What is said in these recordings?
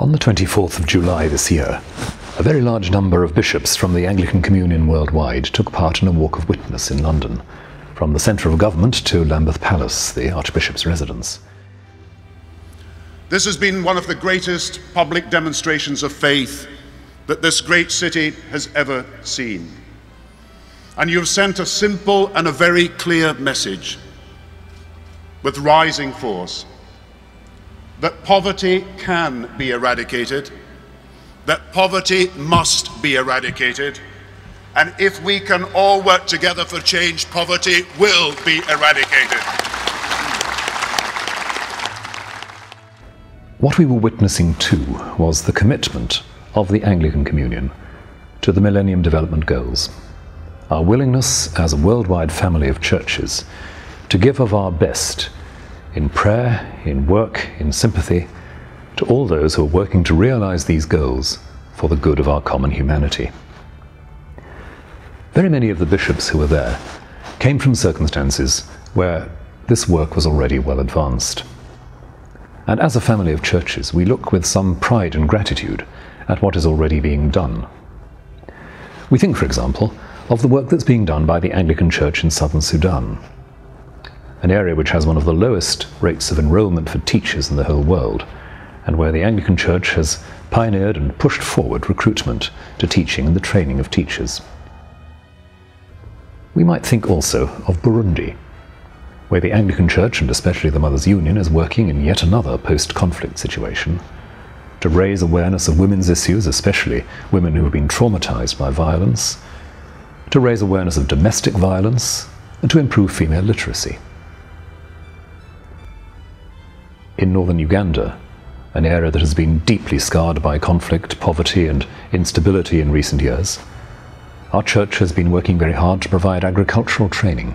On the 24th of July this year, a very large number of bishops from the Anglican Communion worldwide took part in a walk of witness in London, from the centre of government to Lambeth Palace, the Archbishop's residence. This has been one of the greatest public demonstrations of faith that this great city has ever seen. And you have sent a simple and a very clear message with rising force that poverty can be eradicated, that poverty must be eradicated, and if we can all work together for change, poverty will be eradicated. What we were witnessing to was the commitment of the Anglican Communion to the Millennium Development Goals, our willingness as a worldwide family of churches to give of our best in prayer, in work, in sympathy, to all those who are working to realize these goals for the good of our common humanity. Very many of the bishops who were there came from circumstances where this work was already well advanced. And as a family of churches, we look with some pride and gratitude at what is already being done. We think, for example, of the work that's being done by the Anglican Church in southern Sudan, an area which has one of the lowest rates of enrolment for teachers in the whole world, and where the Anglican Church has pioneered and pushed forward recruitment to teaching and the training of teachers. We might think also of Burundi, where the Anglican Church, and especially the Mothers' Union, is working in yet another post-conflict situation to raise awareness of women's issues, especially women who have been traumatized by violence, to raise awareness of domestic violence, and to improve female literacy. In northern Uganda, an area that has been deeply scarred by conflict, poverty, and instability in recent years, our church has been working very hard to provide agricultural training.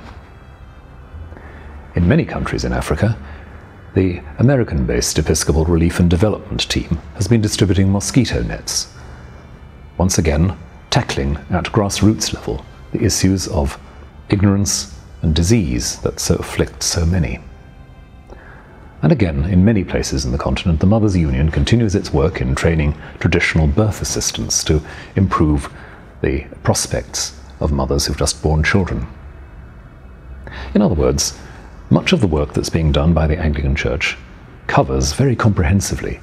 In many countries in Africa, the American-based Episcopal Relief and Development Team has been distributing mosquito nets, once again tackling at grassroots level the issues of ignorance and disease that so afflict so many. And again, in many places in the continent, the Mothers' Union continues its work in training traditional birth assistants to improve the prospects of mothers who've just born children. In other words, much of the work that's being done by the Anglican Church covers very comprehensively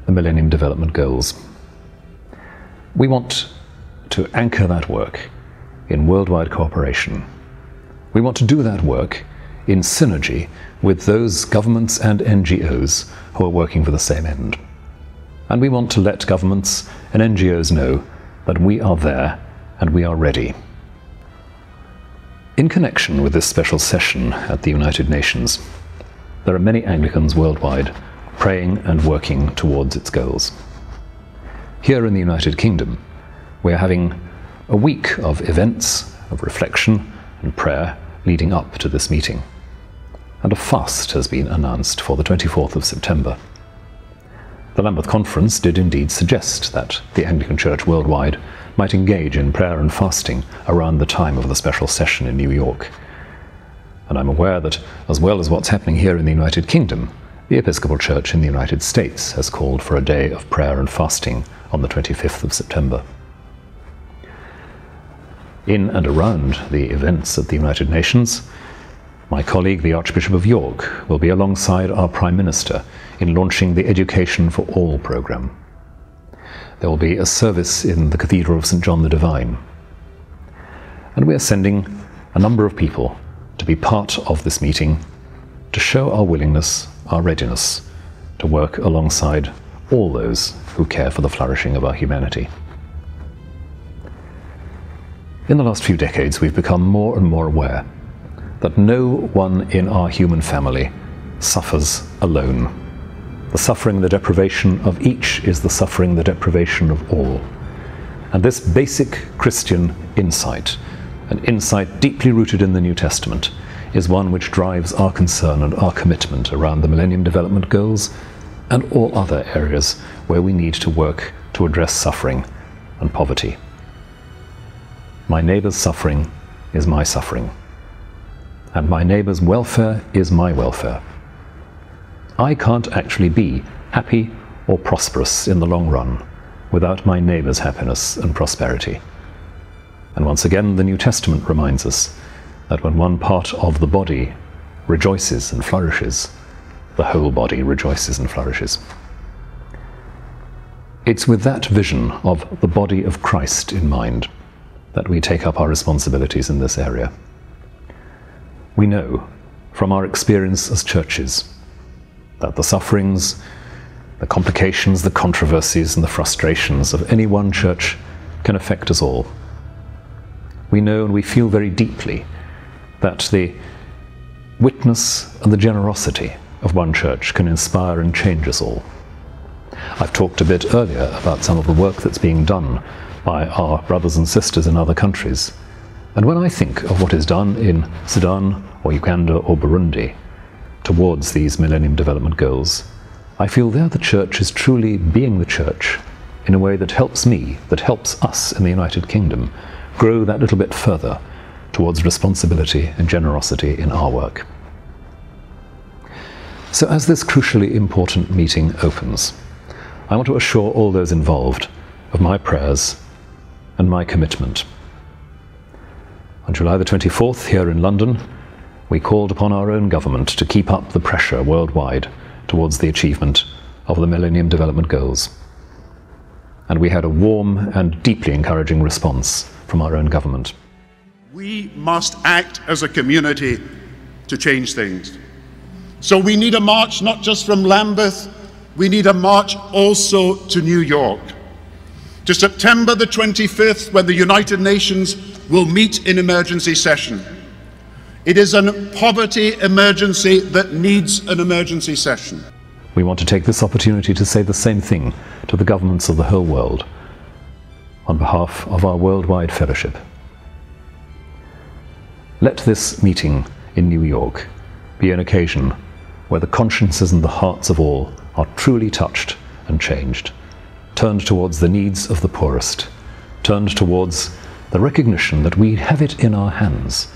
the Millennium Development Goals. We want to anchor that work in worldwide cooperation. We want to do that work in synergy with those governments and NGOs who are working for the same end. And we want to let governments and NGOs know that we are there and we are ready. In connection with this special session at the United Nations, there are many Anglicans worldwide praying and working towards its goals. Here in the United Kingdom, we are having a week of events, of reflection and prayer leading up to this meeting. And a fast has been announced for the 24th of September. The Lambeth Conference did indeed suggest that the Anglican Church worldwide might engage in prayer and fasting around the time of the special session in New York. And I'm aware that, as well as what's happening here in the United Kingdom, the Episcopal Church in the United States has called for a day of prayer and fasting on the 25th of September. In and around the events at the United Nations, my colleague, the Archbishop of York, will be alongside our Prime Minister in launching the Education for All programme. There will be a service in the Cathedral of St. John the Divine. And we are sending a number of people to be part of this meeting to show our willingness, our readiness to work alongside all those who care for the flourishing of our humanity. In the last few decades, we've become more and more aware that no one in our human family suffers alone. The suffering, the deprivation of each is the suffering, the deprivation of all. And this basic Christian insight, an insight deeply rooted in the New Testament, is one which drives our concern and our commitment around the Millennium Development Goals and all other areas where we need to work to address suffering and poverty. My neighbour's suffering is my suffering, and my neighbour's welfare is my welfare. I can't actually be happy or prosperous in the long run without my neighbour's happiness and prosperity. And once again, the New Testament reminds us that when one part of the body rejoices and flourishes, the whole body rejoices and flourishes. It's with that vision of the body of Christ in mind that we take up our responsibilities in this area. We know from our experience as churches that the sufferings, the complications, the controversies, and the frustrations of any one church can affect us all. We know and we feel very deeply that the witness and the generosity of one church can inspire and change us all. I've talked a bit earlier about some of the work that's being done by our brothers and sisters in other countries. And when I think of what is done in Sudan or Uganda or Burundi towards these Millennium Development Goals, I feel there the church is truly being the church in a way that helps me, that helps us in the United Kingdom, grow that little bit further towards responsibility and generosity in our work. So as this crucially important meeting opens, I want to assure all those involved of my prayers and my commitment. On July the 24th, here in London, we called upon our own government to keep up the pressure worldwide towards the achievement of the Millennium Development Goals. And we had a warm and deeply encouraging response from our own government. We must act as a community to change things. So we need a march not just from Lambeth, we need a march also to New York, to September the 25th, when the United Nations will meet in emergency session. It is a poverty emergency that needs an emergency session. We want to take this opportunity to say the same thing to the governments of the whole world on behalf of our worldwide fellowship. Let this meeting in New York be an occasion where the consciences and the hearts of all are truly touched and changed, turned towards the needs of the poorest, turned towards the recognition that we have it in our hands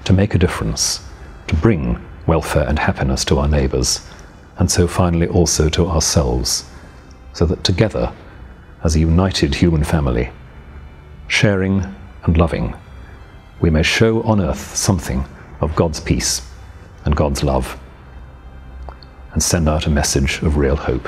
to make a difference, to bring welfare and happiness to our neighbours, and so finally also to ourselves, so that together, as a united human family, sharing and loving, we may show on earth something of God's peace and God's love, and send out a message of real hope.